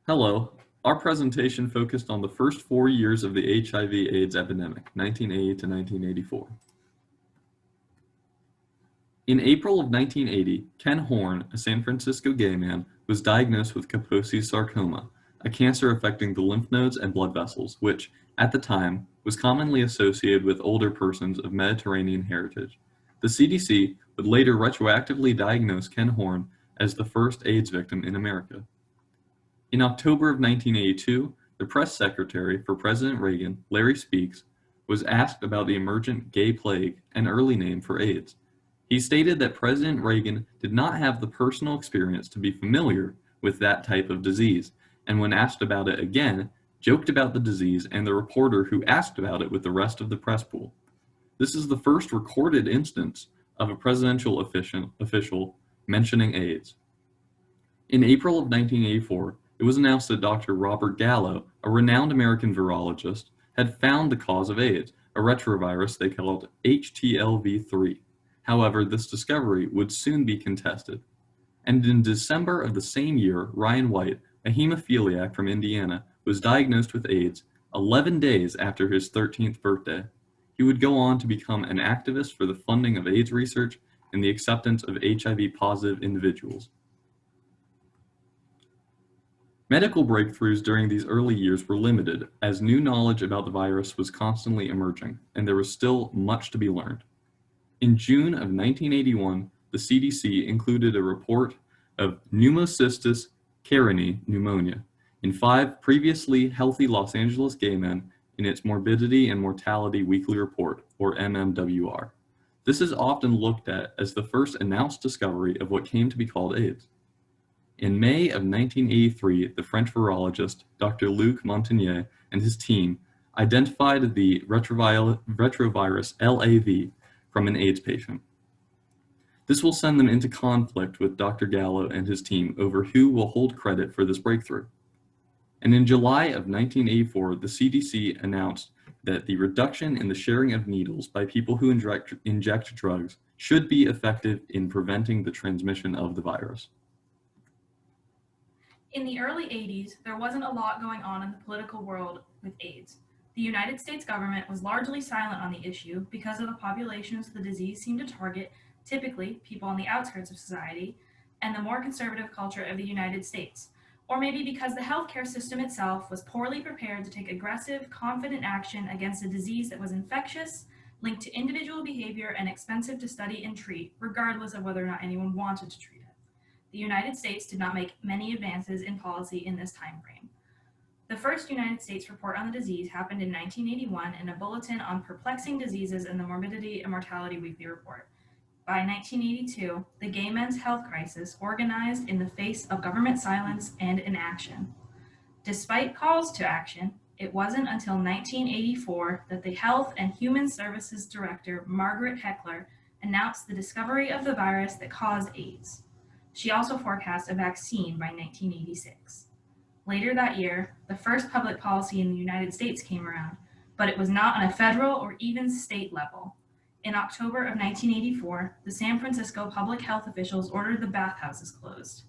Hello. Our presentation focused on the first 4 years of the HIV AIDS epidemic, 1980 to 1984. In April of 1980, Ken Horn, a San Francisco gay man, was diagnosed with Kaposi's sarcoma, a cancer affecting the lymph nodes and blood vessels, which, at the time, was commonly associated with older persons of Mediterranean heritage. The CDC would later retroactively diagnose Ken Horn as the first AIDS victim in America. In October of 1982, the press secretary for President Reagan, Larry Speakes, was asked about the emergent gay plague, an early name for AIDS. He stated that President Reagan did not have the personal experience to be familiar with that type of disease, and when asked about it again, joked about the disease and the reporter who asked about it with the rest of the press pool. This is the first recorded instance of a presidential official mentioning AIDS. In April of 1984, it was announced that Dr. Robert Gallo, a renowned American virologist, had found the cause of AIDS, a retrovirus they called HTLV3. However, this discovery would soon be contested. And in December of the same year, Ryan White, a hemophiliac from Indiana, was diagnosed with AIDS 11 days after his 13th birthday. He would go on to become an activist for the funding of AIDS research and the acceptance of HIV-positive individuals. Medical breakthroughs during these early years were limited, as new knowledge about the virus was constantly emerging, and there was still much to be learned. In June of 1981, the CDC included a report of pneumocystis carinii pneumonia in 5 previously healthy Los Angeles gay men in its Morbidity and Mortality Weekly Report, or MMWR. This is often looked at as the first announced discovery of what came to be called AIDS. In May of 1983, the French virologist Dr. Luc Montagnier and his team identified the retrovirus LAV from an AIDS patient. This will send them into conflict with Dr. Gallo and his team over who will hold credit for this breakthrough. And in July of 1984, the CDC announced that the reduction in the sharing of needles by people who inject drugs should be effective in preventing the transmission of the virus. In the early 80s, there wasn't a lot going on in the political world with AIDS. The United States government was largely silent on the issue because of the populations the disease seemed to target, typically people on the outskirts of society, and the more conservative culture of the United States. Or maybe because the healthcare system itself was poorly prepared to take aggressive, confident action against a disease that was infectious, linked to individual behavior, and expensive to study and treat, regardless of whether or not anyone wanted to treat it. The United States did not make many advances in policy in this time frame. The first United States report on the disease happened in 1981 in a bulletin on perplexing diseases in the Morbidity and Mortality Weekly Report. By 1982, the gay men's health crisis organized in the face of government silence and inaction. Despite calls to action, it wasn't until 1984 that the Health and Human Services Director, Margaret Heckler, announced the discovery of the virus that caused AIDS. She also forecast a vaccine by 1986. Later that year, the first public policy in the United States came around, but it was not on a federal or even state level. In October of 1984, the San Francisco public health officials ordered the bathhouses closed.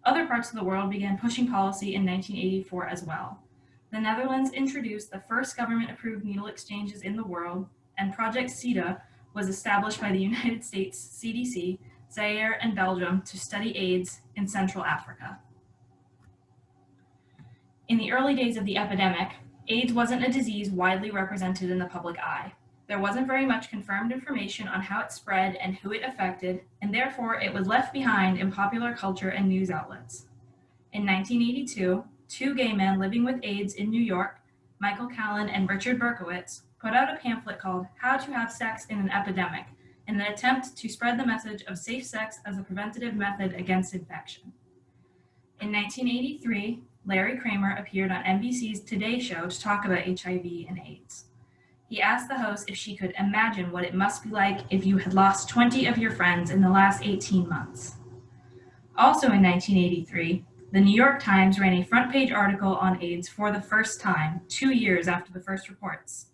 Other parts of the world began pushing policy in 1984 as well. The Netherlands introduced the first government-approved needle exchanges in the world, and Project CETA was established by the United States CDC, Zaire, and Belgium to study AIDS in Central Africa. In the early days of the epidemic, AIDS wasn't a disease widely represented in the public eye. There wasn't very much confirmed information on how it spread and who it affected, and therefore it was left behind in popular culture and news outlets. In 1982, 2 gay men living with AIDS in New York, Michael Callan and Richard Berkowitz, put out a pamphlet called How to Have Sex in an Epidemic, in an attempt to spread the message of safe sex as a preventative method against infection. In 1983, Larry Kramer appeared on NBC's Today Show to talk about HIV and AIDS. He asked the host if she could imagine what it must be like if you had lost 20 of your friends in the last 18 months. Also in 1983, the New York Times ran a front-page article on AIDS for the first time, 2 years after the first reports.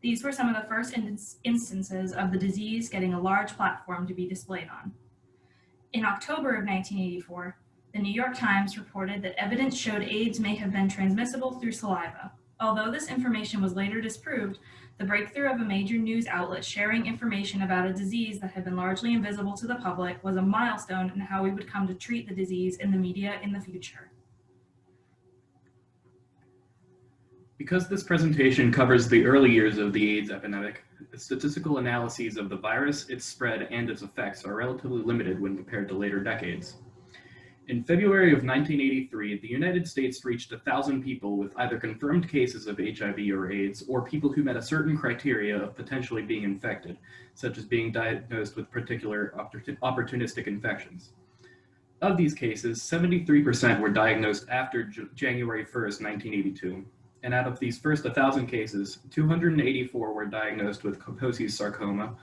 These were some of the first instances of the disease getting a large platform to be displayed on. In October of 1984, the The New York Times reported that evidence showed AIDS may have been transmissible through saliva. Although this information was later disproved, the breakthrough of a major news outlet sharing information about a disease that had been largely invisible to the public was a milestone in how we would come to treat the disease in the media in the future. Because this presentation covers the early years of the AIDS epidemic, the statistical analyses of the virus, its spread, and its effects are relatively limited when compared to later decades. In February of 1983, the United States reached 1,000 people with either confirmed cases of HIV or AIDS, or people who met a certain criteria of potentially being infected, such as being diagnosed with particular opportunistic infections. Of these cases, 73% were diagnosed after January 1st, 1982. And out of these first 1,000 cases, 284 were diagnosed with Kaposi's sarcoma,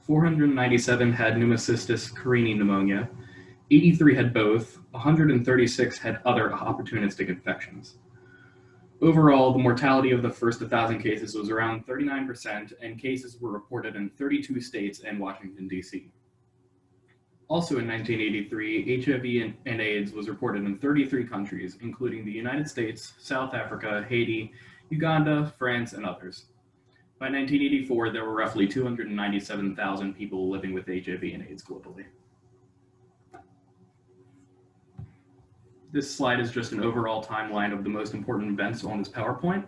497 had pneumocystis carinii pneumonia, 83 had both, 136 had other opportunistic infections. Overall, the mortality of the first 1,000 cases was around 39%, and cases were reported in 32 states and Washington, D.C. Also in 1983, HIV and AIDS was reported in 33 countries, including the United States, South Africa, Haiti, Uganda, France, and others. By 1984, there were roughly 297,000 people living with HIV and AIDS globally. This slide is just an overall timeline of the most important events on this PowerPoint.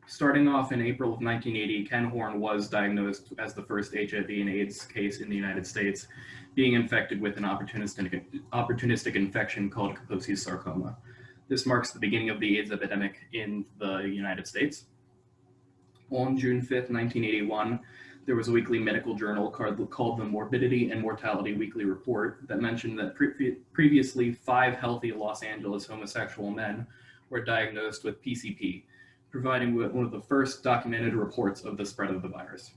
Starting off in April of 1980, Ken Horn was diagnosed as the first HIV and AIDS case in the United States, being infected with an opportunistic infection called Kaposi's sarcoma. This marks the beginning of the AIDS epidemic in the United States. On June 5th, 1981, there was a weekly medical journal called the Morbidity and Mortality Weekly Report that mentioned that previously 5 healthy Los Angeles homosexual men were diagnosed with PCP, providing one of the first documented reports of the spread of the virus.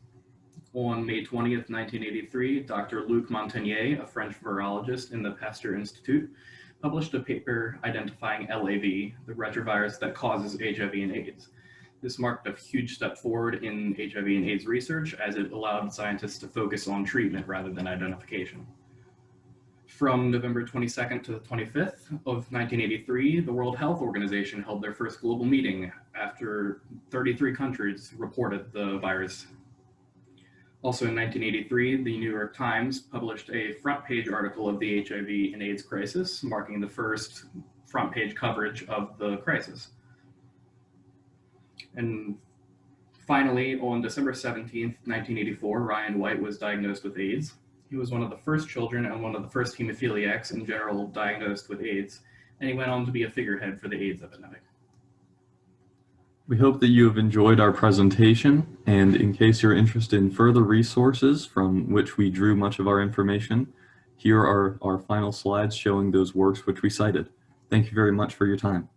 On May 20th, 1983, Dr. Luc Montagnier, a French virologist in the Pasteur Institute, published a paper identifying LAV, the retrovirus that causes HIV and AIDS. This marked a huge step forward in HIV and AIDS research, as it allowed scientists to focus on treatment rather than identification. From November 22nd to the 25th of 1983, the World Health Organization held their first global meeting after 33 countries reported the virus. Also in 1983, the New York Times published a front page article of the HIV and AIDS crisis, marking the first front page coverage of the crisis. And finally, on December 17th, 1984, Ryan White was diagnosed with AIDS. He was one of the first children and one of the first hemophiliacs in general diagnosed with AIDS, and he went on to be a figurehead for the AIDS epidemic. We hope that you have enjoyed our presentation, and in case you're interested in further resources from which we drew much of our information, here are our final slides showing those works which we cited. Thank you very much for your time.